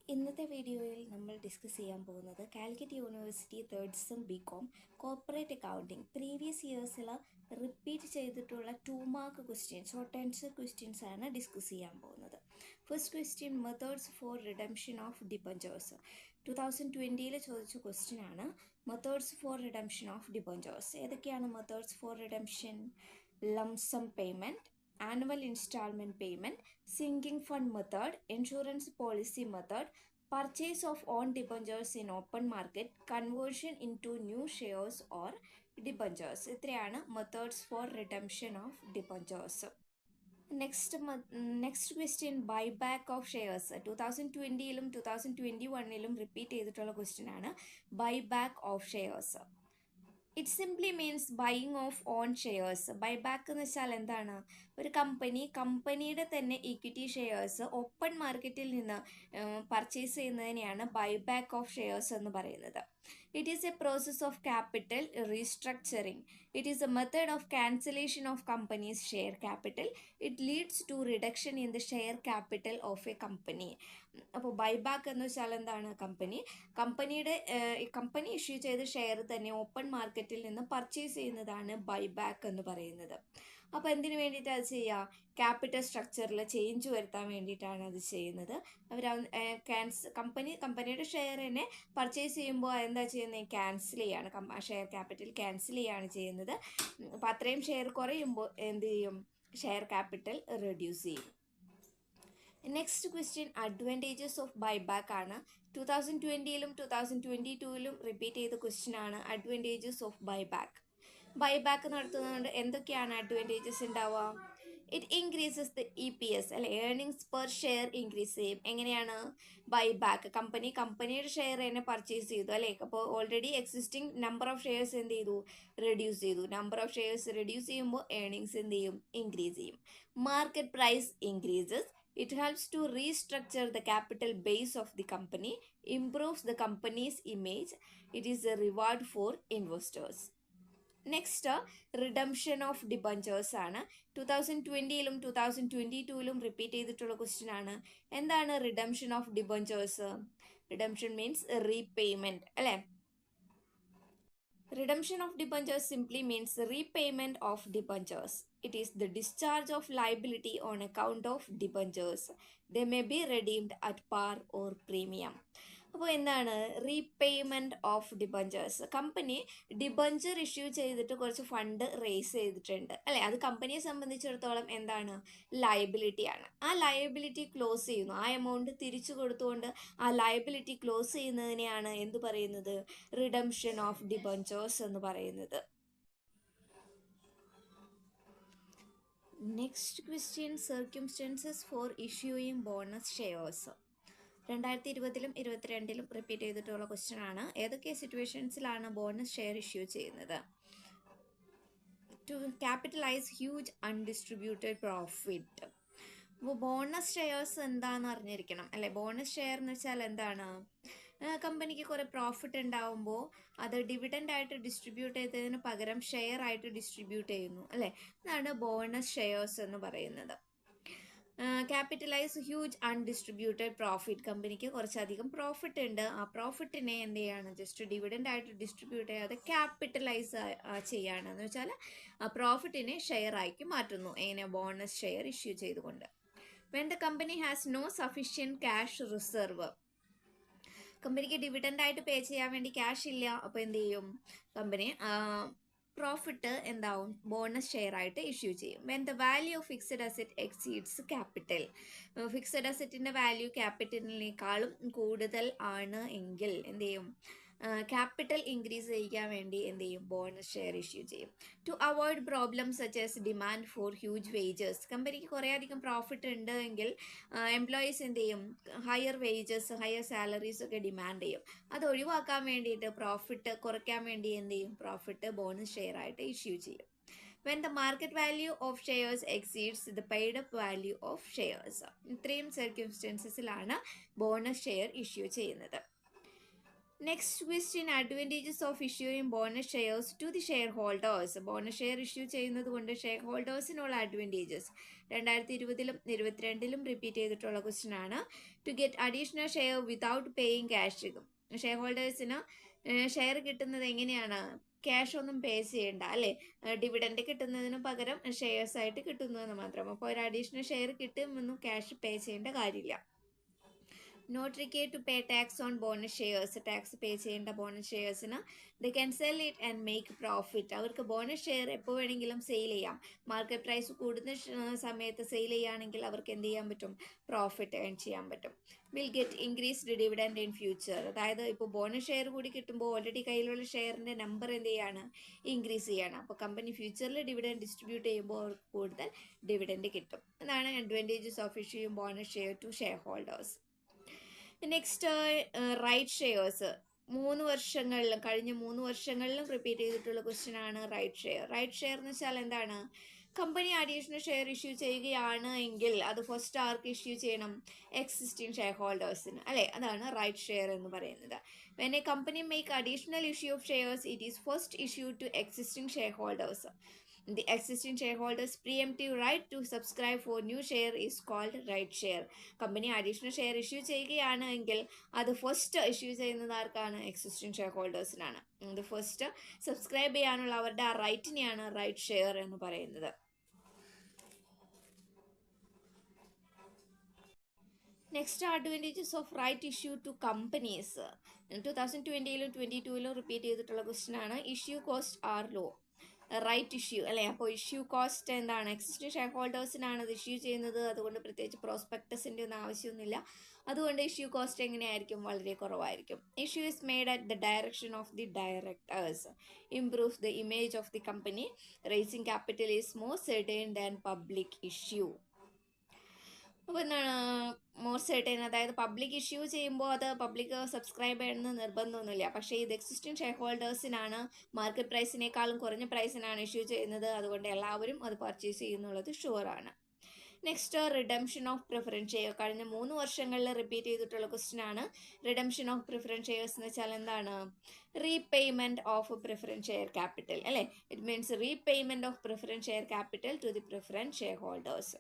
ഇന്നത്തെ വീഡിയോയിൽ നമ്മൾ ഡിസ്കസ് ചെയ്യാൻ പോകുന്നത് Calicut university third sem BCom corporate accounting previous ഇയേഴ്സിൽ റിപ്പീറ്റ് ചെയ്തിട്ടുള്ള 2 mark questions short answer questions ആണ് ഡിസ്കസ് ചെയ്യാൻ പോകുന്നത്. First question methods for redemption of debentures 2020 ചോദിച്ച ക്വസ്റ്റ്യൻ ആണ്. Methods for redemption of debentures ഏതൊക്കെയാണ് methods for redemption? Lump sum payment, annual installment payment, sinking fund method, insurance policy method, purchase of own debentures in open market, conversion into new shares or debentures. ഇത്രയാണ് methods for redemption of debentures. Next question, buyback of shares 2020ലും 2021ലും repeat ചെയ്തിട്ടുള്ള question ആണ് buyback of shares. It simply means buying of own shares. Buyback എന്ന് വെച്ചാൽ എന്താണ്? ഒരു കമ്പനിയുടെ തന്നെ ഇക്വിറ്റി ഷെയർസ് ഓപ്പൺ മാർക്കറ്റിൽ നിന്ന് പർച്ചേസ് ചെയ്യുന്നതിനെയാണ് ബൈബാക്ക് ഓഫ് ഷെയർസ് എന്ന് പറയുന്നത്. It is a process of capital restructuring. It is a method of cancellation of company's share capital. It leads to reduction in the share capital of a company. അപ്പോൾ buyback എന്ന് വെച്ചാൽ എന്താണ്? Company issue ചെയ്ത share തന്നെ open മാർക്കറ്റിൽ നിന്ന് purchase ചെയ്യുന്നതാണ് buyback എന്ന് പറയുന്നത്. അപ്പോൾ എന്തിനു വേണ്ടിയിട്ടാണ് അത് ചെയ്യുക? ക്യാപിറ്റൽ സ്ട്രക്ചറിൽ ചേഞ്ച് വരുത്താൻ വേണ്ടിയിട്ടാണ് അത് ചെയ്യുന്നത്. അവർ കമ്പനിയുടെ ഷെയറിനെ പർച്ചേസ് ചെയ്യുമ്പോൾ എന്താ ചെയ്യുന്നത്? ക്യാൻസൽ ചെയ്യാണ്, ഷെയർ ക്യാപിറ്റൽ ക്യാൻസൽ ചെയ്യാണ് ചെയ്യുന്നത്. അപ്പോൾ അത്രയും ഷെയർ കുറയുമ്പോൾ എന്ത് ചെയ്യും? ഷെയർ ക്യാപിറ്റൽ റെഡ്യൂസ് ചെയ്യും. Next question advantages of buyback ആണ്. 2020ലും 2022ലും റിപ്പീറ്റ് ചെയ്ത ക്വസ്റ്റ്യൻ ആണ് അഡ്വാൻറ്റേജസ് ഓഫ് ബൈബാക്ക്. ബൈബാക്ക് നടത്തുന്നതുകൊണ്ട് എന്തൊക്കെയാണ് അഡ്വാൻറ്റേജസ് ഉണ്ടാവുക? ഇറ്റ് ഇൻക്രീസസ് ദ EPS അല്ലെ, ഏർണിങ്സ് പെർ ഷെയർ ഇൻക്രീസ് ചെയ്യും. എങ്ങനെയാണ്? ബൈബാക്ക് കമ്പനിയുടെ ഷെയർ തന്നെ പർച്ചേസ് ചെയ്തു അല്ലേ, അപ്പോൾ already existing number of shares എന്ത് ചെയ്തു? റെഡ്യൂസ് ചെയ്തു. നമ്പർ ഓഫ് ഷെയർസ് റെഡ്യൂസ് ചെയ്യുമ്പോൾ ഏർണിങ്സ് എന്ത് ചെയ്യും? ഇൻക്രീസ് ചെയ്യും. Market price increases. It helps to restructure the capital base of the company, improves the company's image. It is a reward for investors. Next, redemption of debentures ആണ്. 2020ലും 2022ലും repeat ചെയ്തിട്ടുള്ള question ആണ്. എന്താണ് redemption of debentures? Redemption means repayment അല്ലേ? Redemption of debentures simply means repayment of debentures. It is the discharge of liability on account of debentures. They may be redeemed at par or premium. അപ്പോൾ എന്താണ് repayment of debentures? Company debenture issue ചെയ്തിട്ട് കുറച്ച് fund raise ചെയ്തിട്ടുണ്ട് അല്ലേ, അത് കമ്പനിയെ സംബന്ധിച്ചിടത്തോളം എന്താണ്? ലയബിലിറ്റിയാണ്. ആ ലയബിലിറ്റി ക്ലോസ് ചെയ്യുന്നു, ആ എമൗണ്ട് തിരിച്ചു കൊടുത്തുകൊണ്ട് ആ ലയബിലിറ്റി ക്ലോസ് ചെയ്യുന്നതിനെയാണ് എന്ത് പറയുന്നത്? റിഡംഷൻ ഓഫ് ഡിബഞ്ചേഴ്സ് എന്ന് പറയുന്നത്. Next question, circumstances for issuing bonus shares 2020ലും 2022ലും റിപ്പീറ്റ് ചെയ്തിട്ടുള്ള ക്വസ്റ്റ്യൻ ആണ്. ഏതൊക്കെ സിറ്റുവേഷൻസിലാണ് ബോണസ് ഷെയർ ഇഷ്യൂ ചെയ്യുന്നത്? To capitalise huge undistributed profit. അപ്പോൾ ബോണസ് ഷെയർസ് എന്താണെന്ന് അറിഞ്ഞിരിക്കണം അല്ലെ. ബോണസ് ഷെയർ എന്ന് വെച്ചാൽ എന്താണ്? കമ്പനിക്ക് കുറേ പ്രോഫിറ്റ് ഉണ്ടാവുമ്പോൾ അത് ഡിവിഡൻഡ് ആയിട്ട് ഡിസ്ട്രിബ്യൂട്ട് ചെയ്തതിന് പകരം ഷെയർ ആയിട്ട് ഡിസ്ട്രിബ്യൂട്ട് ചെയ്യുന്നു അല്ലേ, അതാണ് ബോണസ് ഷെയർസ് എന്ന് പറയുന്നത്. ക്യാപിറ്റലൈസ് ഹ്യൂജ് അൺഡിസ്ട്രിബ്യൂട്ടഡ് പ്രോഫിറ്റ്, കമ്പനിക്ക് കുറച്ചധികം പ്രോഫിറ്റ് ഉണ്ട്, ആ പ്രോഫിറ്റിനെ എന്ത് ചെയ്യാണ്? ജസ്റ്റ് ഡിവിഡൻഡ് ആയിട്ട് ഡിസ്ട്രിബ്യൂട്ട് ചെയ്യാതെ ക്യാപിറ്റലൈസ് ചെയ്യാണ് എന്ന് വെച്ചാൽ ആ പ്രോഫിറ്റിനെ ഷെയർ ആക്കി മാറ്റുന്നു. എങ്ങനെ? ബോണസ് ഷെയർ ഇഷ്യൂ ചെയ്തുകൊണ്ട്. When the company has no sufficient cash reserve, കമ്പനിക്ക് ഡിവിഡൻഡ് ആയിട്ട് പേ ചെയ്യാൻ വേണ്ടി ക്യാഷ് ഇല്ല, അപ്പോൾ എന്ത് ചെയ്യും? കമ്പനി പ്രോഫിറ്റ് എന്താവും? ബോണസ് ഷെയർ ആയിട്ട് ഇഷ്യൂ ചെയ്യും. When the value of fixed asset exceeds capital, fixed അസെറ്റിൻ്റെ വാല്യൂ ക്യാപിറ്റലിനേക്കാളും കൂടുതൽ ആണ് എങ്കിൽ എന്ത് ചെയ്യും? ക്യാപിറ്റൽ ഇൻക്രീസ് ചെയ്യിക്കാൻ വേണ്ടി എന്ത് ചെയ്യും? ബോണസ് ഷെയർ ഇഷ്യൂ ചെയ്യും. To avoid problems such as demand for huge wages, കമ്പനിക്ക് കുറേ അധികം പ്രോഫിറ്റ് ഉണ്ട് എങ്കിൽ എംപ്ലോയീസ് എന്ത് ചെയ്യും? ഹയർ വേജസ്, ഹയർ സാലറീസ് ഒക്കെ ഡിമാൻഡ് ചെയ്യും. അത് ഒഴിവാക്കാൻ വേണ്ടിയിട്ട്, പ്രോഫിറ്റ് കുറയ്ക്കാൻ വേണ്ടി എന്ത് ചെയ്യും? പ്രോഫിറ്റ് ബോണസ് ഷെയർ ആയിട്ട് ഇഷ്യൂ ചെയ്യും. When the market value of shares exceeds the paid up value of shares. ഇത്രയും സർക്യൂംസ്റ്റൻസസിലാണ് ബോണസ് ഷെയർ ഇഷ്യൂ ചെയ്യുന്നത്. Next question, advantages of issuing bonus shares to the share holders. Bonus share issue ചെയ്യുന്നത് കൊണ്ട് share ഹോൾഡേഴ്സിനുള്ള advantages 2020-ലും 2022-ലും repeat ചെയ്തിട്ടുള്ള question ആണ്. To get additional share without paying cash. ഷെയർ ഹോൾഡേഴ്സിന് ഷെയർ കിട്ടുന്നത് എങ്ങനെയാണ്? ക്യാഷ് ഒന്നും പേ ചെയ്യണ്ട അല്ലേ, ഡിവിഡൻഡ് കിട്ടുന്നതിന് പകരം ഷെയർസ് ആയിട്ട് കിട്ടുന്നതെന്ന് മാത്രം. അപ്പോൾ ഒരു അഡീഷണൽ ഷെയർ കിട്ടുമെന്നും ക്യാഷ് പേ ചെയ്യേണ്ട കാര്യമില്ല. Not required to pay tax on bonus shares. Tax pay ചെയ്യേണ്ട ബോണസ് ഷെയർസിന്. They can sell it and make profit. അവർക്ക് ബോണസ് ഷെയർ എപ്പോൾ വേണമെങ്കിലും സെയിൽ ചെയ്യാം. മാർക്കറ്റ് പ്രൈസ് കൂടുന്ന സമയത്ത് സെയിൽ ചെയ്യുകയാണെങ്കിൽ അവർക്ക് എന്ത് ചെയ്യാൻ പറ്റും? പ്രോഫിറ്റ് ഏൺ ചെയ്യാൻ പറ്റും. Will get increased dividend in future. അതായത് ഇപ്പോൾ ബോണസ് ഷെയർ കൂടി കിട്ടുമ്പോൾ ഓൾറെഡി കയ്യിലുള്ള ഷെയറിൻ്റെ നമ്പർ എന്ത് ചെയ്യാണ്? ഇൻക്രീസ് ചെയ്യാണ്. അപ്പോൾ കമ്പനി ഫ്യൂച്ചറിൽ ഡിവിഡൻഡ് ഡിസ്ട്രിബ്യൂട്ട് ചെയ്യുമ്പോൾ അവർക്ക് കൂടുതൽ ഡിവിഡൻഡ് കിട്ടും. അതാണ് advantages of issuing bonus share to share holders. Next, right shares. കഴിഞ്ഞ 3 വർഷങ്ങളിലും റിപ്പീറ്റ് ചെയ്തിട്ടുള്ള ക്വസ്റ്റ്യൻ ആണ് റൈറ്റ് ഷെയർ. റൈറ്റ് ഷെയർ എന്ന് വെച്ചാൽ എന്താണ്? കമ്പനി അഡീഷണൽ ഷെയർ ഇഷ്യൂ ചെയ്യുകയാണ് എങ്കിൽ അത് ഫസ്റ്റ് ആർക്ക് ഇഷ്യൂ ചെയ്യണം? എക്സിസ്റ്റിംഗ് ഷെയർ ഹോൾഡേഴ്സിന് അല്ലേ. അതാണ് റൈറ്റ് ഷെയർ എന്ന് പറയുന്നത്. When a company make additional issue of shares, it is first issue to existing shareholders. The existing shareholders' preemptive right to subscribe for new share is called right share. കമ്പനി additional share issue ചെയ്യുകയാണെങ്കിൽ അത് first issue ചെയ്യുന്നത് ആർക്കാണ്? Existing share ഹോൾഡേഴ്സിനാണ്. അത് first subscribe ചെയ്യാനുള്ള അവരുടെ ആ റൈറ്റിനെയാണ് റൈറ്റ് ഷെയർ എന്ന് പറയുന്നത്. Next, advantages of right issue to companies. 2020-ലും 2022-ലും റിപ്പീറ്റ് ചെയ്തിട്ടുള്ള ക്വസ്റ്റ്യൻ ആണ്. Issue cost are low. Right issue അല്ലേ. അപ്പോൾ ഇഷ്യൂ കോസ്റ്റ് എന്താണ്? എക്സിസ്റ്റിംഗ് ഷെയർ ഹോൾഡേഴ്സിനാണ് അത് ഇഷ്യൂ ചെയ്യുന്നത്. അതുകൊണ്ട് പ്രത്യേകിച്ച് പ്രോസ്പെക്ടസിൻ്റെ ഒന്നും ആവശ്യമൊന്നുമില്ല. അതുകൊണ്ട് ഇഷ്യൂ കോസ്റ്റ് എങ്ങനെയായിരിക്കും? വളരെ കുറവായിരിക്കും. Issue is made at the direction of the directors. Improve the image of the company. Raising capital is more certain than public issue. അപ്പോൾ എന്താണ് മോർ സെർട്ടൈൻ? അതായത് പബ്ലിക് ഇഷ്യൂ ചെയ്യുമ്പോൾ അത് പബ്ലിക് സബ്സ്ക്രൈബ് ചെയ്യണമെന്ന് നിർബന്ധമൊന്നുമില്ല. പക്ഷേ ഇത് എക്സിസ്റ്റിംഗ് ഷെയർ ഹോൾഡേഴ്സിനാണ് മാർക്കറ്റ് പ്രൈസിനേക്കാളും കുറഞ്ഞ പ്രൈസിനാണ് ഇഷ്യൂ ചെയ്യുന്നത്. അതുകൊണ്ട് എല്ലാവരും അത് പർച്ചേസ് ചെയ്യുന്നുള്ളത് ഷുവറാണ്. Next, redemption of preference share. കഴിഞ്ഞ 3 വർഷങ്ങളിൽ റിപ്പീറ്റ് ചെയ്തിട്ടുള്ള ക്വസ്റ്റ്യൻ ആണ്. റിഡംഷൻ ഓഫ് പ്രിഫറൻസ് ഷെയർസ് എന്ന് വെച്ചാൽ എന്താണ്? Repayment of preference share capital അല്ലേ. It means repayment of preference share capital to the preference share holders.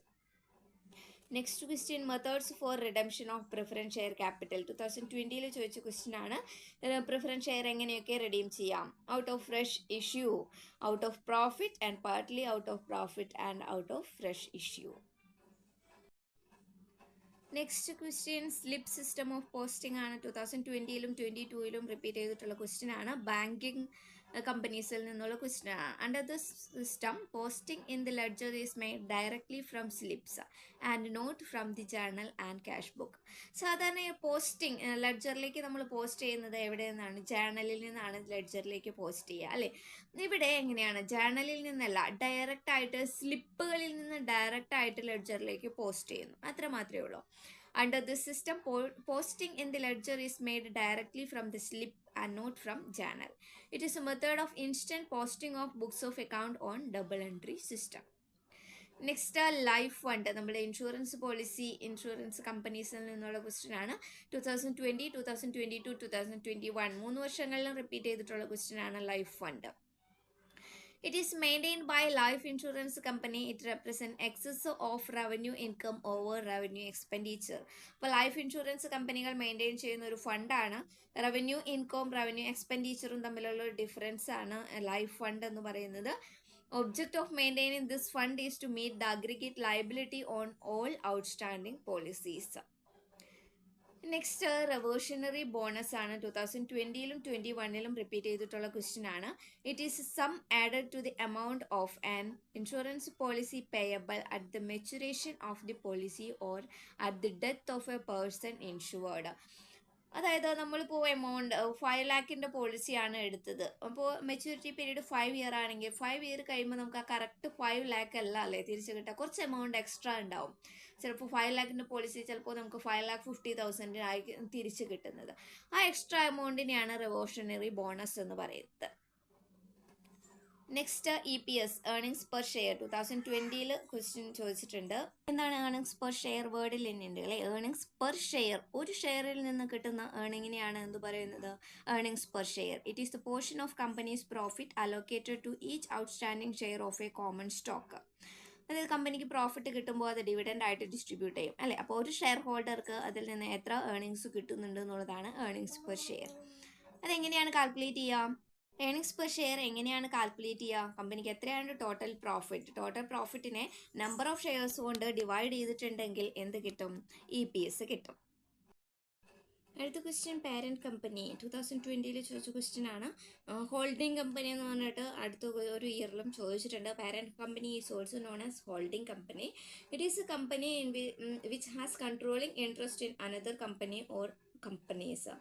Next question, methods for redemption of preference share capital. 2020-ൽ ചോദിച്ച question ആണ്. Preference share എങ്ങനെയൊക്കെ redeem ചെയ്യാം? Out of fresh issue, out of profit and partly out of profit and out of fresh issue. Next question, slip system of posting ആണ്. 2020-ലും 2022-ലും repeat ചെയ്തിട്ടുള്ള question ആണ്. ബാങ്കിങ് കമ്പനീസിൽ നിന്നുള്ള ക്വസ്റ്റ്യൻ ആണ്. Under the system, posting in the ledger is made directly from slips and not from the journal and cash book. സാധാരണ posting ലെഡ്ജറിലേക്ക് നമ്മൾ പോസ്റ്റ് ചെയ്യുന്നത് എവിടെ നിന്നാണ്? ജേർണലിൽ നിന്നാണ് ലെഡ്ജറിലേക്ക് പോസ്റ്റ് ചെയ്യുക അല്ലേ. ഇവിടെ എങ്ങനെയാണ്? ജേർണലിൽ നിന്നല്ല, ഡയറക്റ്റ് ആയിട്ട് സ്ലിപ്പുകളിൽ നിന്ന് ഡയറക്റ്റ് ആയിട്ട് ലെഡ്ജറിലേക്ക് പോസ്റ്റ് ചെയ്യുന്നു. അത്ര മാത്രമേ ഉള്ളൂ. Under this system, posting in the ledger is made directly from the slip and not from journal. It is a method of instant posting of books of account on double entry system. Next, life fund. നമ്മുടെ insurance policy, insurance കമ്പനീസിൽ നിന്നുള്ള question ആണ്. 2020, 2022, 2021 3 വർഷങ്ങളിലും repeat ചെയ്തിട്ടുള്ള question ആണ് life fund. It is maintained by life insurance company. It represents excess of revenue income over revenue expenditure. അപ്പോൾ life insurance കമ്പനികൾ maintain ചെയ്യുന്ന ഒരു ഫണ്ടാണ്. റവന്യൂ ഇൻകം, റവന്യൂ എക്സ്പെൻഡിച്ചറും തമ്മിലുള്ള ഒരു ഡിഫറൻസ് ആണ് ലൈഫ് ഫണ്ട് എന്ന് പറയുന്നത്. Object of maintaining this fund is to meet the aggregate liability on all outstanding policies. Next, reversionary bonus ആണ്. 2020-ലും 2021-ലും റിപ്പീറ്റ് ചെയ്തിട്ടുള്ള ക്വസ്റ്റ്യൻ ആണ്. It is sum added to the amount of an insurance policy payable at the maturation of the policy or at the death of a person insured. അതായത് നമ്മളിപ്പോൾ amount 5 ലാഖിൻ്റെ പോളിസിയാണ് എടുത്തത്. അപ്പോൾ maturity period 5 year ആണെങ്കിൽ 5 year കഴിയുമ്പോൾ നമുക്ക് ആ correct 5 lakh അല്ല അല്ലേ തിരിച്ച് കിട്ടുക. കുറച്ച് എമൗണ്ട് എക്സ്ട്രാ ഉണ്ടാവും. ചിലപ്പോൾ 5 ലാഖിൻ്റെ പോളിസി ചിലപ്പോൾ നമുക്ക് 5,50,000 ആയിരിക്കും തിരിച്ച് കിട്ടുന്നത്. ആ എക്സ്ട്രാ എമൗണ്ടിനെയാണ് റിവോഷണറി ബോണസ് എന്ന് പറയുന്നത്. Next EPS earnings per share 2020 question ചോദിച്ചിട്ടുണ്ട്. എന്താണ് ഏർണിങ്സ് പെർ ഷെയർ? വേർഡിൽ തന്നെയുണ്ട് അല്ലെ. ഏർണിങ്സ് പെർ ഷെയർ, ഒരു ഷെയറിൽ നിന്ന് കിട്ടുന്ന ഏർണിങ്ങിനെയാണ് എന്ത് പറയുന്നത്? Earnings per share. It is the portion of company's profit allocated to each outstanding share of a common stock. അതായത് കമ്പനിക്ക് പ്രോഫിറ്റ് കിട്ടുമ്പോൾ അത് ഡിവിഡൻഡ് ആയിട്ട് ഡിസ്ട്രിബ്യൂട്ട് ചെയ്യും അല്ലേ. അപ്പോൾ ഒരു ഷെയർ ഹോൾഡർക്ക് അതിൽ നിന്ന് എത്ര ഏർണിങ്സ് കിട്ടുന്നുണ്ട് എന്നുള്ളതാണ് ഏർണിങ്സ് പെർ ഷെയർ. അതെങ്ങനെയാണ് കാൽക്കുലേറ്റ് ചെയ്യുക? ഏർണിങ്സ് പെർ ഷെയർ എങ്ങനെയാണ് കാൽക്കുലേറ്റ് ചെയ്യുക? കമ്പനിക്ക് എത്രയാണ് ടോട്ടൽ പ്രോഫിറ്റ്, ടോട്ടൽ പ്രോഫിറ്റിനെ നമ്പർ ഓഫ് ഷെയർസ് കൊണ്ട് ഡിവൈഡ് ചെയ്തിട്ടുണ്ടെങ്കിൽ എന്ത് കിട്ടും? EPS കിട്ടും. അടുത്ത ക്വസ്റ്റ്യൻ പാരന്റ് കമ്പനി 2020 ചോദിച്ച ക്വസ്റ്റ്യൻ ആണ്. ഹോൾഡിംഗ് കമ്പനി എന്ന് പറഞ്ഞിട്ട് അടുത്ത ഒരു ഇയറിലും ചോദിച്ചിട്ടുണ്ട്. Parent company is also known as holding company. It is A company which has controlling interest in another company or companies.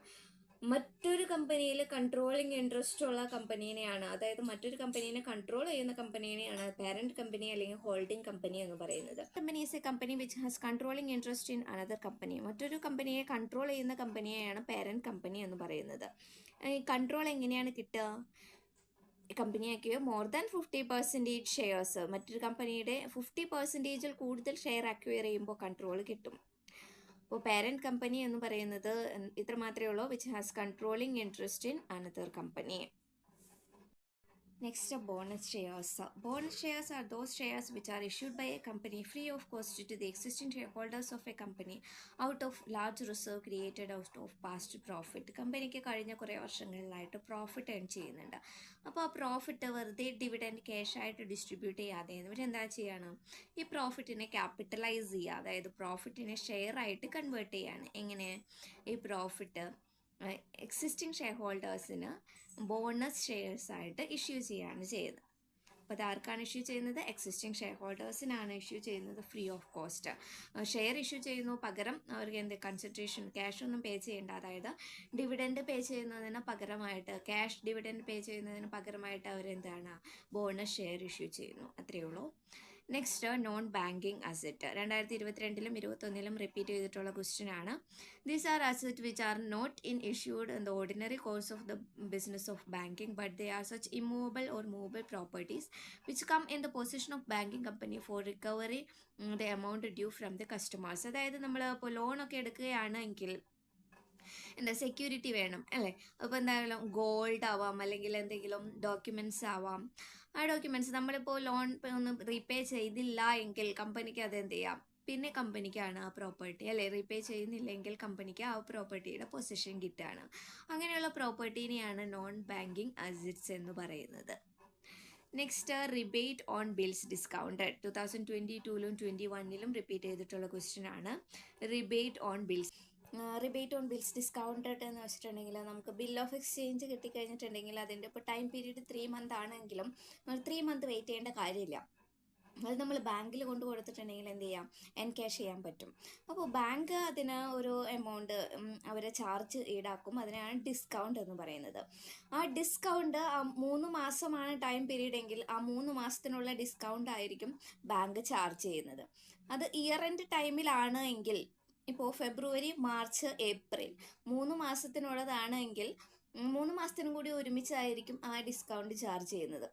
മറ്റൊരു കമ്പനിയിൽ കൺട്രോളിംഗ് ഇൻട്രസ്റ്റ് ഉള്ള കമ്പനീനെയാണ്, അതായത് മറ്റൊരു കമ്പനീനെ കൺട്രോൾ ചെയ്യുന്ന കമ്പനീനെയാണ് പാരന്റ് കമ്പനി അല്ലെങ്കിൽ ഹോൾഡിംഗ് കമ്പനി എന്ന് പറയുന്നത്. Company is A company which has controlling interest in another company. മറ്റൊരു കമ്പനിയെ കൺട്രോൾ ചെയ്യുന്ന കമ്പനിയെയാണ് പാരന്റ് കമ്പനി എന്ന് പറയുന്നത്. ഈ കൺട്രോൾ എങ്ങനെയാണ് കിട്ടുക? കമ്പനിയൊക്കെ മോർ ദാൻ 50% ഷെയർസ്, മറ്റൊരു കമ്പനിയുടെ 50%-ൽ കൂടുതൽ ഷെയർ അക്വയർ ചെയ്യുമ്പോൾ കൺട്രോൾ കിട്ടും. അപ്പോൾ പാരന്റ് കമ്പനി എന്ന് പറയുന്നത് ഇത്ര മാത്രമേ ഉള്ളൂ, which has controlling interest in another company. Next, bonus shares. Bonus shares are those shares which are issued by a company free of cost to the existing shareholders of a company out of large reserve created out of past profit. കമ്പനിക്ക് കഴിഞ്ഞ കുറേ വർഷങ്ങളിലായിട്ട് profit earn ചെയ്യുന്നുണ്ട്. അപ്പോൾ ആ profit വെറുതെ dividend cash ആയിട്ട് distribute ചെയ്യാതെ ഇവരെന്താ ചെയ്യണം? ഈ പ്രോഫിറ്റിനെ ക്യാപിറ്റലൈസ് ചെയ്യുക, അതായത് പ്രോഫിറ്റിനെ ഷെയർ ആയിട്ട് കൺവേർട്ട് ചെയ്യാണ്. എങ്ങനെ? ഈ പ്രോഫിറ്റ് എക്സിസ്റ്റിംഗ് ഷെയർ ഹോൾഡേഴ്സിന് ബോണസ് ഷെയർസ് ആയിട്ട് ഇഷ്യൂ ചെയ്യുകയാണ് ചെയ്യുന്നത്. അപ്പോൾ അത് ആർക്കാണ് ഇഷ്യൂ ചെയ്യുന്നത്? എക്സിസ്റ്റിംഗ് ഷെയർ ഹോൾഡേഴ്സിനാണ് ഇഷ്യൂ ചെയ്യുന്നത് free of cost. Share issue ചെയ്യുന്നു, പകരം അവർക്ക് എന്ത് കൺസിഡറേഷൻ ക്യാഷ് ഒന്നും പേ ചെയ്യേണ്ട, അതായത് ഡിവിഡൻഡ് പേ ചെയ്യുന്നതിന് പകരമായിട്ട്, ക്യാഷ് ഡിവിഡൻഡ് പേ ചെയ്യുന്നതിന് പകരമായിട്ട് അവരെന്താണ്? ബോണസ് ഷെയർ ഇഷ്യൂ ചെയ്യുന്നു. അത്രയേ ഉള്ളൂ. നെക്സ്റ്റ്, നോൺ ബാങ്കിങ് അസറ്റ് 2022-ലും 2021-ലും റിപ്പീറ്റ് ചെയ്തിട്ടുള്ള ക്വസ്റ്റ്യൻ ആണ്. These are asset which are not in issued in the ordinary course of the business of banking but they are such immovable or movable properties which come in the possession of banking company for recovery the amount due from the customers. അതായത് നമ്മൾ ഇപ്പോൾ ലോണൊക്കെ എടുക്കുകയാണെങ്കിൽ എന്താ security വേണം അല്ലേ. അപ്പോൾ എന്തായാലും ഗോൾഡ് ആവാം, അല്ലെങ്കിൽ എന്തെങ്കിലും ഡോക്യുമെൻറ്റ്സ് ആവാം. ആ ഡോക്യുമെൻറ്റ്സ് നമ്മളിപ്പോൾ ലോൺ ഒന്ന് റീപേ ചെയ്തില്ല എങ്കിൽ കമ്പനിക്ക് അതെന്ത് ചെയ്യാം? പിന്നെ കമ്പനിക്കാണ് ആ പ്രോപ്പർട്ടി അല്ലേ. റീപേ ചെയ്യുന്നില്ലെങ്കിൽ കമ്പനിക്ക് ആ പ്രോപ്പർട്ടിയുടെ പൊസിഷൻ കിട്ടുകയാണ്. അങ്ങനെയുള്ള പ്രോപ്പർട്ടീനെയാണ് നോൺ ബാങ്കിങ് അസറ്റ്സ് എന്ന് പറയുന്നത്. Next, rebate on bills discounted 2022-ലും 2021-ലും റിപ്പീറ്റ് ചെയ്തിട്ടുള്ള ക്വസ്റ്റ്യൻ ആണ്. റിബേറ്റ് ഓൺ ബിൽസ് ഡിസ്കൗണ്ടഡ് എന്ന് വെച്ചിട്ടുണ്ടെങ്കിൽ നമുക്ക് ബിൽ ഓഫ് എക്സ്ചേഞ്ച് കിട്ടിക്കഴിഞ്ഞിട്ടുണ്ടെങ്കിൽ അതിൻ്റെ ഇപ്പോൾ ടൈം പീരീഡ് 3 month ആണെങ്കിലും 3 month വെയിറ്റ് ചെയ്യേണ്ട കാര്യമില്ല. അത് നമ്മൾ ബാങ്കിൽ കൊണ്ട് കൊടുത്തിട്ടുണ്ടെങ്കിൽ എന്ത് ചെയ്യാം? എൻകാഷ് ചെയ്യാൻ പറ്റും. അപ്പോൾ ബാങ്ക് അതിന് ഒരു എമൗണ്ട് അവരെ ചാർജ് ഈടാക്കും. അതിനാണ് ഡിസ്കൗണ്ട് എന്ന് പറയുന്നത്. ആ ഡിസ്കൗണ്ട് 3 മാസമാണ് ടൈം പീരീഡ് എങ്കിൽ ആ 3 മാസത്തിനുള്ള ഡിസ്കൗണ്ട് ആയിരിക്കും ബാങ്ക് ചാർജ് ചെയ്യുന്നത്. അത് ഇയർ എൻഡ് ടൈമിലാണ് എങ്കിൽ, ഇപ്പോൾ ഫെബ്രുവരി, മാർച്ച്, ഏപ്രിൽ 3 മാസത്തിനുള്ളതാണ് എങ്കിൽ 3 മാസത്തിനും കൂടി ഒരുമിച്ചായിരിക്കും ആ ഡിസ്കൗണ്ട് ചാർജ് ചെയ്യുന്നത്.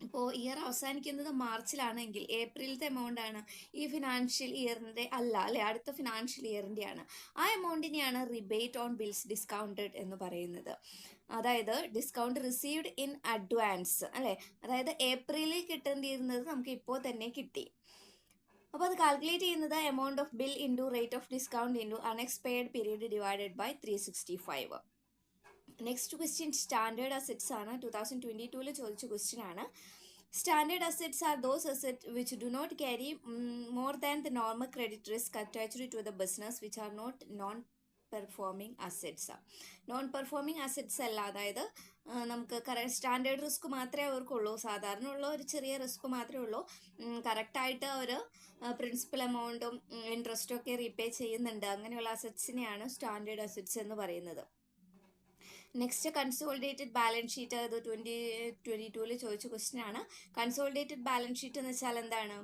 ഇപ്പോൾ ഇയർ അവസാനിക്കുന്നത് മാർച്ചിലാണെങ്കിൽ ഏപ്രിലത്തെ എമൗണ്ട് ആണ് ഈ ഫിനാൻഷ്യൽ ഇയറിൻ്റെ അല്ലേ, അടുത്ത ഫിനാൻഷ്യൽ ഇയറിൻ്റെ ആണ്. ആ എമൗണ്ടിനെയാണ് റിബേറ്റ് ഓൺ ബിൽസ് ഡിസ്കൗണ്ടഡ് എന്ന് പറയുന്നത്. അതായത് ഡിസ്കൗണ്ട് റിസീവ്ഡ് ഇൻ അഡ്വാൻസ് അല്ലേ. അതായത് ഏപ്രിലിൽ കിട്ടേണ്ടിയിരുന്നത് നമുക്ക് ഇപ്പോൾ തന്നെ കിട്ടി. അപ്പോൾ അത് കാൽക്കുലേറ്റ് ചെയ്യുന്നത് amount of bill into rate of discount into unexpired period divided by 365. Next question standard assets ആണ്. 2022-ൽ ചോദിച്ച ക്വസ്റ്റ്യൻ ആണ്. Standard assets are those asset which do not carry more than the normal credit risk attached to the business which are not non performing assets. Non performing assets അല്ല, അതായത് നമുക്ക് standard risk മാത്രമേ അവർക്കുള്ളൂ, സാധാരണ ഉള്ള ഒരു ചെറിയ risk മാത്രമേ ഉള്ളൂ. കറക്റ്റായിട്ട് അവർ പ്രിൻസിപ്പൽ എമൗണ്ടും ഇൻട്രസ്റ്റും ഒക്കെ റീപേ ചെയ്യുന്നുണ്ട്. അങ്ങനെയുള്ള അസറ്റ്സിനെയാണ് സ്റ്റാൻഡേർഡ് അസറ്റ്സ് എന്ന് പറയുന്നത്. നെക്സ്റ്റ് കൺസോളിഡേറ്റഡ് ബാലൻസ് ഷീറ്റ്, അത് 2022 ചോദിച്ച ക്വസ്റ്റ്യൻ ആണ്. കൺസോളിഡേറ്റഡ് ബാലൻസ് ഷീറ്റ് എന്ന് വെച്ചാൽ എന്താണ്?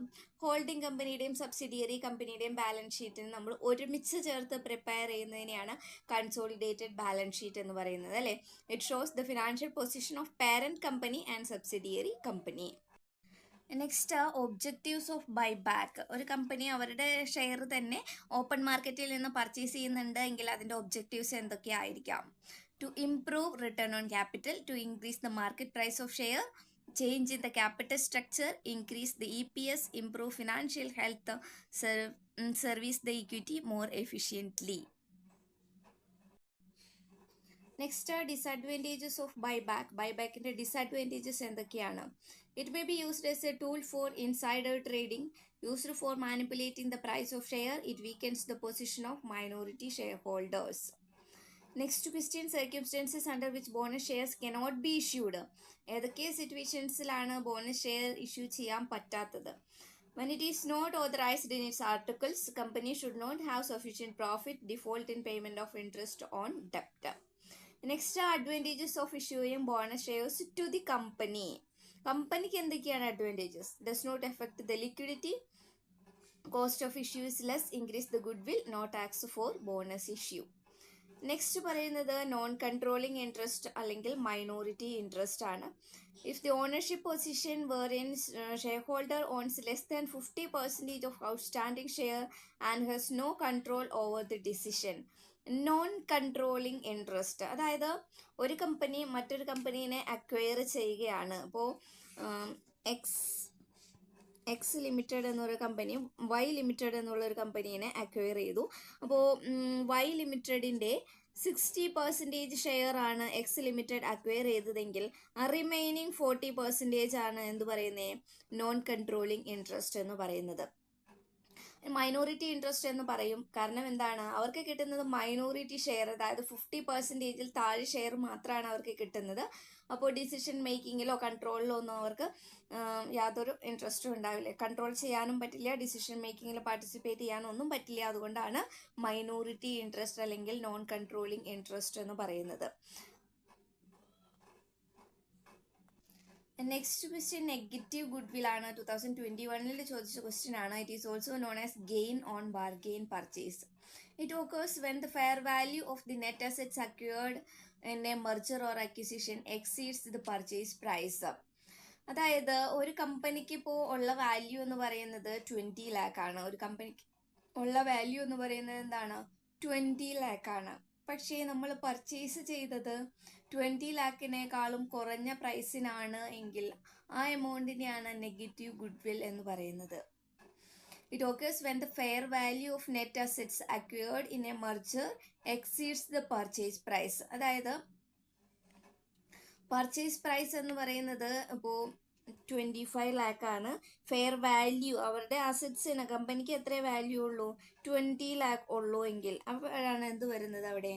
ഹോൾഡിംഗ് കമ്പനിയുടെയും സബ്സിഡിയറി കമ്പനിയുടെയും ബാലൻസ് ഷീറ്റിന് നമ്മൾ ഒരുമിച്ച് ചേർത്ത് പ്രിപ്പയർ ചെയ്യുന്നതിനെയാണ് കൺസോളിഡേറ്റഡ് ബാലൻസ് ഷീറ്റ് എന്ന് പറയുന്നത്, അല്ലേ? It shows the financial position of parent company and subsidiary company. Next objectives of buy back. ഒരു കമ്പനി അവരുടെ ഷെയർ തന്നെ ഓപ്പൺ മാർക്കറ്റിൽ നിന്ന് പർച്ചേസ് ചെയ്യുന്നുണ്ട് എങ്കിൽ അതിൻ്റെ ഒബ്ജക്റ്റീവ്സ് എന്തൊക്കെയായിരിക്കാം? To improve return on capital, to increase the market price of share, change in the capital structure, increase the EPS, improve financial health, service the equity more efficiently. Next disadvantages of buyback. ബൈബാക്കിൻ്റെ disadvantages എന്തൊക്കെയാണ്? It may be used as a tool for insider trading, used for manipulating the price of share. It weakens the position of minority shareholders. Next question, circumstances under which bonus shares cannot be issued. ഏതൊക്കെ സിറ്റുവേഷൻസിലാണ് bonus share issue ചെയ്യാൻ പറ്റാത്തത്? When it is not authorized in its articles, company should not have sufficient profit, default in payment of interest on debt. Next, advantages of issuing bonus shares to the company. കമ്പനിക്ക് എന്തൊക്കെയാണ് advantages? Does not effect the liquidity, cost of issue is less, increase the good will, no tax for bonus issue. Next പറയുന്നത് non controlling interest അല്ലെങ്കിൽ minority interest ആണ്. If the ownership position where in shareholder owns less than 50% of outstanding share and has no control over the decision. Non controlling interest, അതായത് ഒരു company മറ്റൊരു കമ്പനീനെ acquire ചെയ്യുകയാണ്. അപ്പോൾ X limited എന്നൊരു കമ്പനിയും Y limited എന്നുള്ളൊരു കമ്പനീനെ acquire ചെയ്തു. അപ്പോൾ വൈ ലിമിറ്റഡിൻ്റെ 60% ഷെയർ ആണ് എക്സ് ലിമിറ്റഡ് അക്വയർ ചെയ്തതെങ്കിൽ റിമൈനിങ് 40% ആണ് എന്ത് പറയുന്നത്? നോൺ കൺട്രോളിങ് ഇൻട്രസ്റ്റ് എന്ന് പറയുന്നത്. മൈനോറിറ്റി ഇൻട്രസ്റ്റ് എന്ന് പറയും. കാരണം എന്താണ്? അവർക്ക് കിട്ടുന്നത് മൈനോറിറ്റി ഷെയർ, അതായത് 50%-ൽ താഴെ ഷെയർ മാത്രമാണ് അവർക്ക് കിട്ടുന്നത്. അപ്പോൾ ഡിസിഷൻ മേക്കിങ്ങിലോ കൺട്രോളിലോ ഒന്നും അവർക്ക് യാതൊരു ഇൻട്രസ്റ്റും ഉണ്ടാവില്ല. കൺട്രോൾ ചെയ്യാനും പറ്റില്ല, ഡിസിഷൻ മേക്കിങ്ങിൽ പാർട്ടിസിപ്പേറ്റ് ചെയ്യാനും ഒന്നും പറ്റില്ല. അതുകൊണ്ടാണ് മൈനോറിറ്റി ഇൻട്രസ്റ്റ് അല്ലെങ്കിൽ നോൺ കൺട്രോളിങ് ഇൻട്രസ്റ്റ് എന്ന് പറയുന്നത്. Next question negative good will ആണ്. 2021 ചോദിച്ച ക്വസ്റ്റ്യൻ ആണ്. It is also known as gain on bargain purchase. It occurs when the fair value of the net assets acquired in a merger or acquisition exceeds the purchase price. അതായത് ഒരു കമ്പനിക്ക് ഇപ്പോൾ ഉള്ള value എന്ന് പറയുന്നത് 20 lakh ആണ്. ഒരു കമ്പനിക്ക് ഉള്ള വാല്യൂ എന്ന് പറയുന്നത് എന്താണ്? 20 lakh ആണ്. പക്ഷേ നമ്മൾ പർച്ചേസ് ചെയ്തത് 20 lakhനേക്കാളും കുറഞ്ഞ പ്രൈസിനാണ് എങ്കിൽ ആ എമൗണ്ടിനെയാണ് നെഗറ്റീവ് ഗുഡ് വിൽ എന്ന് പറയുന്നത്. It occurs when the fair value of net assets acquired in a merger exceeds the purchase price. അതായത് പർച്ചേസ് പ്രൈസ് എന്ന് പറയുന്നത് ഇപ്പോൾ 25 lakh ആണ്. ഫെയർ വാല്യൂ അവരുടെ അസറ്റ്സിന് കമ്പനിക്ക് എത്ര വാല്യൂ ഉള്ളൂ? 20 lakh ഉള്ളൂ എങ്കിൽ അപ്പോഴാണ് എന്ത് വരുന്നത്? അവിടെ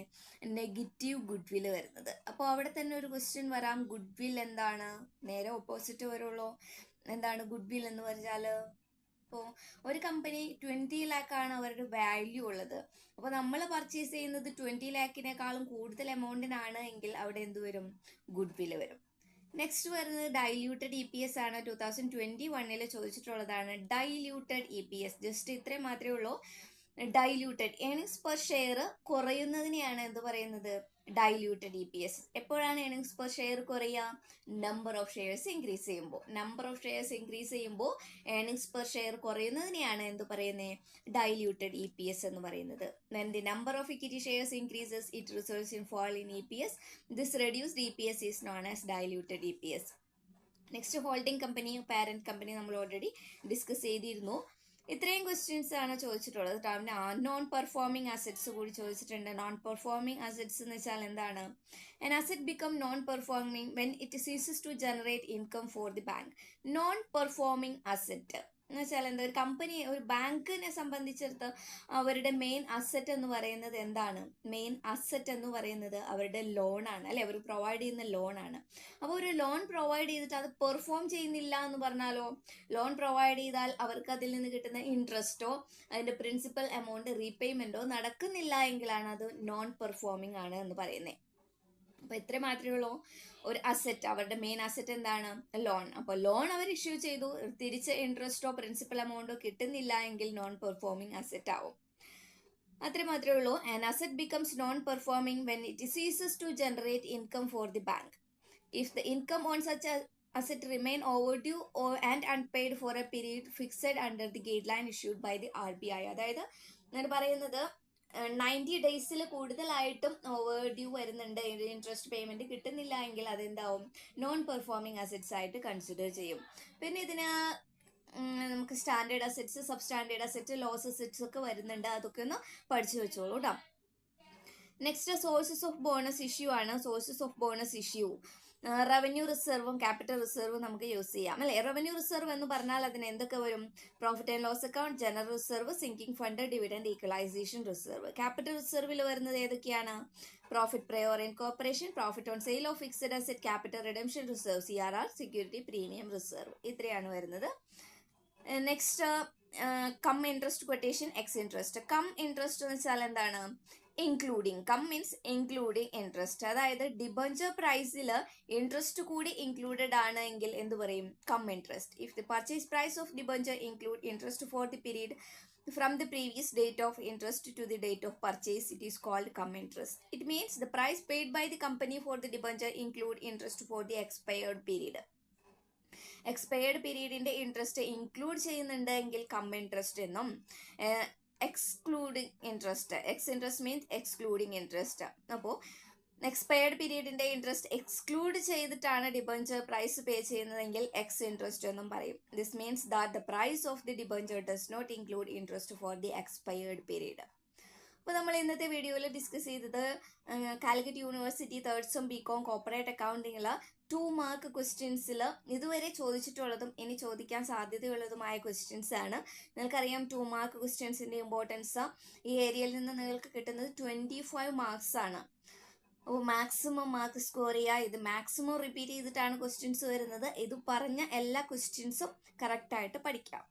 നെഗറ്റീവ് ഗുഡ് വിൽ വരുന്നത്. അപ്പോൾ അവിടെ തന്നെ ഒരു ക്വസ്റ്റ്യൻ വരാം, ഗുഡ് വിൽ എന്താണ്? നേരെ ഓപ്പോസിറ്റ് വരുള്ളൂ. എന്താണ് ഗുഡ് വിൽ എന്ന് പറഞ്ഞാൽ? ഇപ്പോൾ ഒരു കമ്പനി 20 lakh ആണ് അവരുടെ വാല്യൂ ഉള്ളത്. അപ്പോൾ നമ്മൾ പർച്ചേസ് ചെയ്യുന്നത് 20 lakhനേക്കാളും കൂടുതൽ എമൗണ്ടിനാണ് എങ്കിൽ അവിടെ എന്ത് വരും? ഗുഡ് വിൽ വരും. നെക്സ്റ്റ് വരുന്നത് ഡൈല്യൂട്ടഡ് EPS ആണ്. 2021 ചോദിച്ചിട്ടുള്ളതാണ്. ഡൈല്യൂട്ടഡ് EPS ജസ്റ്റ് ഇത്രയും മാത്രമേ ഉള്ളൂ. ഡൈല്യൂട്ടഡ് ഏണിങ്സ് പെർ ഷെയർ കുറയുന്നതിനെയാണ് എന്ത് പറയുന്നത്? Diluted EPS. എപ്പോഴാണ് ഏണിങ്സ് പെർ ഷെയർ കുറയുക? നമ്പർ ഓഫ് ഷെയർസ് ഇൻക്രീസ് ചെയ്യുമ്പോൾ. നമ്പർ ഓഫ് ഷെയർസ് ഇൻക്രീസ് ചെയ്യുമ്പോൾ ഏണിങ്സ് പെർ ഷെയർ കുറയുന്നതിനെയാണ് എന്ത് പറയുന്നത്? ഡൈല്യൂട്ടഡ് EPS എന്ന് പറയുന്നത്. When the number of equity shares increases, it results in fall in EPS. This reduced EPS is known as diluted EPS. Next holding company, parent company നമ്മൾ already discuss ചെയ്തിരുന്നു. ഇത്രയും questions ആണ് ചോദിച്ചിട്ടുള്ളത്. Non performing assets കൂടി ചോദിച്ചിട്ടുണ്ട്. Non performing assets എന്ന് വെച്ചാൽ എന്താണ്? An asset become non-performing when it ceases to generate income for the bank. Non-performing asset എന്ന് വെച്ചാൽ എന്താ? ഒരു കമ്പനി, ഒരു ബാങ്കിനെ സംബന്ധിച്ചിടത്ത് അവരുടെ മെയിൻ അസറ്റ് എന്ന് പറയുന്നത് എന്താണ്? മെയിൻ അസറ്റ് എന്ന് പറയുന്നത് അവരുടെ ലോണാണ്, അല്ലെ? അവർ പ്രൊവൈഡ് ചെയ്യുന്ന ലോണാണ്. അപ്പോൾ ഒരു ലോൺ പ്രൊവൈഡ് ചെയ്തിട്ട് അത് പെർഫോം ചെയ്യുന്നില്ല എന്ന് പറഞ്ഞാലോ? ലോൺ പ്രൊവൈഡ് ചെയ്താൽ അവർക്ക് അതിൽ നിന്ന് കിട്ടുന്ന ഇൻട്രസ്റ്റോ അതിൻ്റെ പ്രിൻസിപ്പൽ എമൗണ്ട് റീപേയ്മെൻറ്റോ നടക്കുന്നില്ല എങ്കിലാണ് അത് നോൺ പെർഫോമിംഗ് ആണ് എന്ന് പറയുന്നത്. അപ്പോൾ ഇത്ര മാത്രമേ ഉള്ളൂ. ഒരു അസറ്റ്, അവരുടെ മെയിൻ അസറ്റ് എന്താണ്? ലോൺ. അപ്പോൾ ലോൺ അവർ ഇഷ്യൂ ചെയ്തു, തിരിച്ച് ഇൻട്രസ്റ്റോ പ്രിൻസിപ്പൽ എമൗണ്ടോ കിട്ടുന്നില്ല എങ്കിൽ നോൺ പെർഫോമിംഗ് അസറ്റ് ആവും. അത്ര മാത്രമേ ഉള്ളൂ. An asset becomes non performing when it ceases to generate income for the bank. If the income on such asset remain overdue and unpaid for a period fixed under the guideline issued by the RBI. അതായത് ഞാൻ പറയുന്നത് 90 ഡേയ്സിൽ കൂടുതലായിട്ടും ഓവർഡ്യൂ വരുന്നുണ്ട്, interest payment കിട്ടുന്നില്ല എങ്കിൽ അതെന്താവും? Non performing assets ആയിട്ട് കൺസിഡർ ചെയ്യും. പിന്നെ ഇതിന് നമുക്ക് standard assets, sub standard asset, loss assets ഒക്കെ വരുന്നുണ്ട്. അതൊക്കെ ഒന്ന് പഠിച്ചു വെച്ചോളൂ കേട്ടോ. Next sources of bonus issue ആണ്. Sources of bonus issue revenue റിസർവും ക്യാപിറ്റൽ റിസർവും നമുക്ക് യൂസ് ചെയ്യാം അല്ലെ. റവന്യൂ റിസർവ് എന്ന് പറഞ്ഞാൽ അതിന് എന്തൊക്കെ വരും? Profit and loss account, general reserve, sinking fund, dividend, equalisation reserve. Capital റിസർവിൽ വരുന്നത് ഏതൊക്കെയാണ്? Profit prior incorporation, profit on sale of fixed asset, capital redemption reserve, CRR, security premium reserve. ഇത്രയാണ് വരുന്നത്. Next cum interest quotation, ex interest. Cum interest എന്ന് വെച്ചാൽ എന്താണ്? Including. Cum means including interest. അതായത് debenture പ്രൈസിൽ ഇൻട്രസ്റ്റ് കൂടി included ആണ് എങ്കിൽ എന്ത് പറയും? Cum interest. If the purchase price of debenture include interest for the period from the previous date of interest to the date of purchase, it is called cum interest. It means the price paid by the company for the debenture include interest for the expired period. Expired പീരീഡിന്റെ interest include ചെയ്യുന്നുണ്ടെങ്കിൽ cum interest എന്നും, excluding interest, ex interest means excluding interest. അപ്പോൾ expired പീരീഡിന്റെ interest exclude ചെയ്തിട്ടാണ് debenture price pay ചെയ്യുന്നതെങ്കിൽ എക്സ് ഇൻട്രസ്റ്റ് എന്നും പറയും. This means that the price of the debenture does not include interest for the expired period. അപ്പോൾ നമ്മൾ ഇന്നത്തെ വീഡിയോയിൽ ഡിസ്കസ് ചെയ്തത് Calicut university third sem BCom corporate അക്കൗണ്ടിങ്ങിൽ 2 മാർക്ക് ക്വസ്റ്റ്യൻസിൽ ഇതുവരെ ചോദിച്ചിട്ടുള്ളതും ഇനി ചോദിക്കാൻ സാധ്യതയുള്ളതുമായ ക്വസ്റ്റ്യൻസ് ആണ്. നിങ്ങൾക്കറിയാം 2 മാർക്ക് ക്വസ്റ്റ്യൻസിൻ്റെ ഇമ്പോർട്ടൻസ്. ഈ ഏരിയയിൽ നിന്ന് നിങ്ങൾക്ക് കിട്ടുന്നത് 25 മാർക്സ് ആണ്. അപ്പോൾ മാക്സിമം മാർക്ക് സ്കോർ ചെയ്യുക. ഇത് മാക്സിമം റിപ്പീറ്റ് ചെയ്തിട്ടാണ് ക്വസ്റ്റ്യൻസ് വരുന്നത്. ഇത് പറഞ്ഞ എല്ലാ ക്വസ്റ്റ്യൻസും കറക്റ്റായിട്ട് പഠിക്കാം.